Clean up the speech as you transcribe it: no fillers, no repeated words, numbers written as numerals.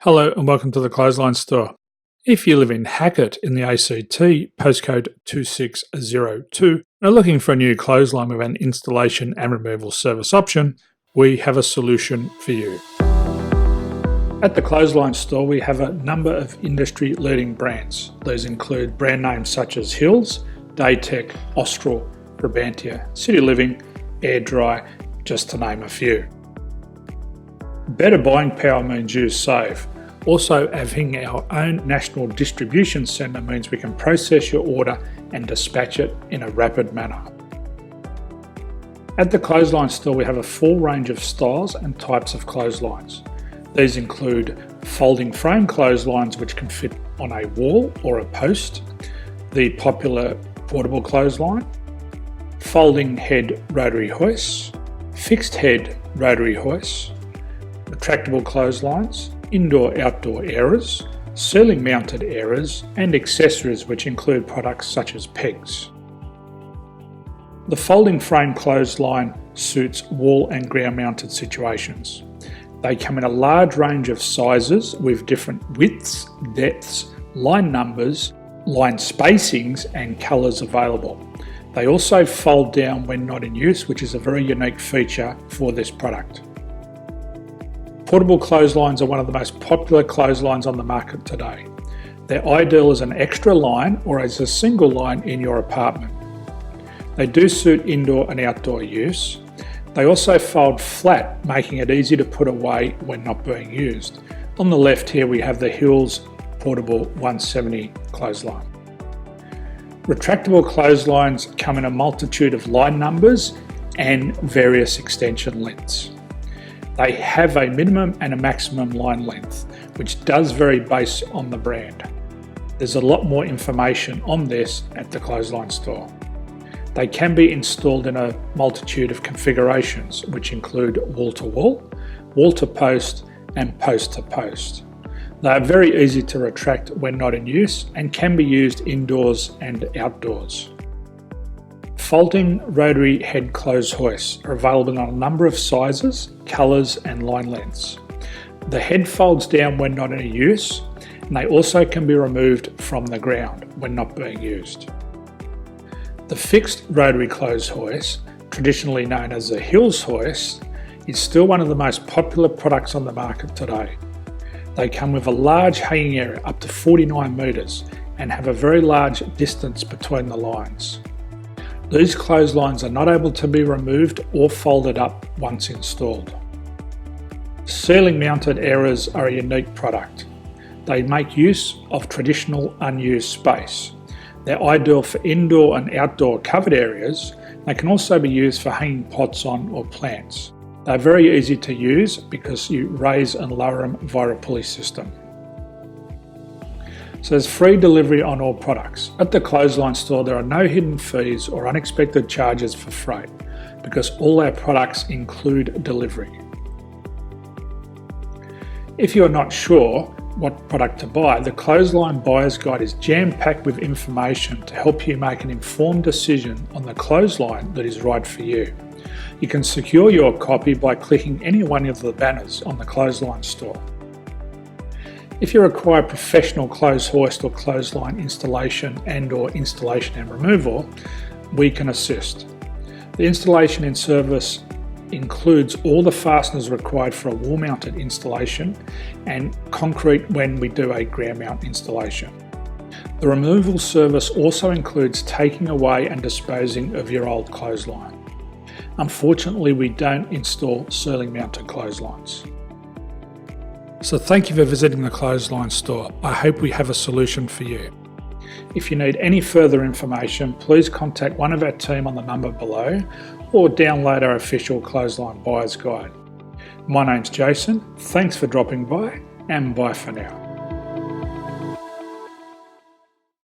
Hello and welcome to the Clothesline Store. If you live in Hackett in the ACT, postcode 2602, and are looking for a new clothesline with an installation and removal service option, we have a solution for you. At the Clothesline Store, we have a number of industry-leading brands. These include brand names such as Hills, Daytech, Austral, Brabantia, City Living, Air Dry, just to name a few. Better buying power means you save. Also, having our own national distribution centre means we can process your order and dispatch it in a rapid manner. At the Clothesline Store, we have a full range of styles and types of clotheslines. These include folding frame clotheslines which can fit on a wall or a post, the popular portable clothesline, folding head rotary hoists, fixed head rotary hoists, retractable clotheslines, indoor-outdoor airers, ceiling mounted airers, and accessories which include products such as pegs. The folding frame clothesline suits wall and ground mounted situations. They come in a large range of sizes with different widths, depths, line numbers, line spacings and colours available. They also fold down when not in use, which is a very unique feature for this product. Portable clotheslines are one of the most popular clotheslines on the market today. They're ideal as an extra line or as a single line in your apartment. They do suit indoor and outdoor use. They also fold flat, making it easy to put away when not being used. On the left here we have the Hills Portable 170 clothesline. Retractable clotheslines come in a multitude of line numbers and various extension lengths. They have a minimum and a maximum line length, which does vary based on the brand. There's a lot more information on this at the Clothesline Store. They can be installed in a multitude of configurations, which include wall-to-wall, wall-to-post, and post-to-post. They are very easy to retract when not in use and can be used indoors and outdoors. Folding rotary head clothes hoists are available in a number of sizes, colours and line lengths. The head folds down when not in use, and they also can be removed from the ground when not being used. The fixed rotary clothes hoist, traditionally known as the Hills hoist, is still one of the most popular products on the market today. They come with a large hanging area up to 49 metres and have a very large distance between the lines. These clotheslines are not able to be removed or folded up once installed. Ceiling mounted airers are a unique product. They make use of traditional unused space. They're ideal for indoor and outdoor covered areas. They can also be used for hanging pots on or plants. They're very easy to use because you raise and lower them via a pulley system. So there's free delivery on all products. At the Clothesline Store, there are no hidden fees or unexpected charges for freight because all our products include delivery. If you're not sure what product to buy, the Clothesline Buyer's Guide is jam-packed with information to help you make an informed decision on the clothesline that is right for you. You can secure your copy by clicking any one of the banners on the Clothesline Store. If you require professional clothes hoist or clothesline installation and/or installation and removal, we can assist. The installation and service includes all the fasteners required for a wall-mounted installation and concrete when we do a ground mount installation. The removal service also includes taking away and disposing of your old clothesline. Unfortunately, we don't install ceiling mounted clotheslines. So thank you for visiting the Clothesline Store. I hope we have a solution for you. If you need any further information, please contact one of our team on the number below or download our official Clothesline Buyer's Guide. My name's Jason, thanks for dropping by and bye for now.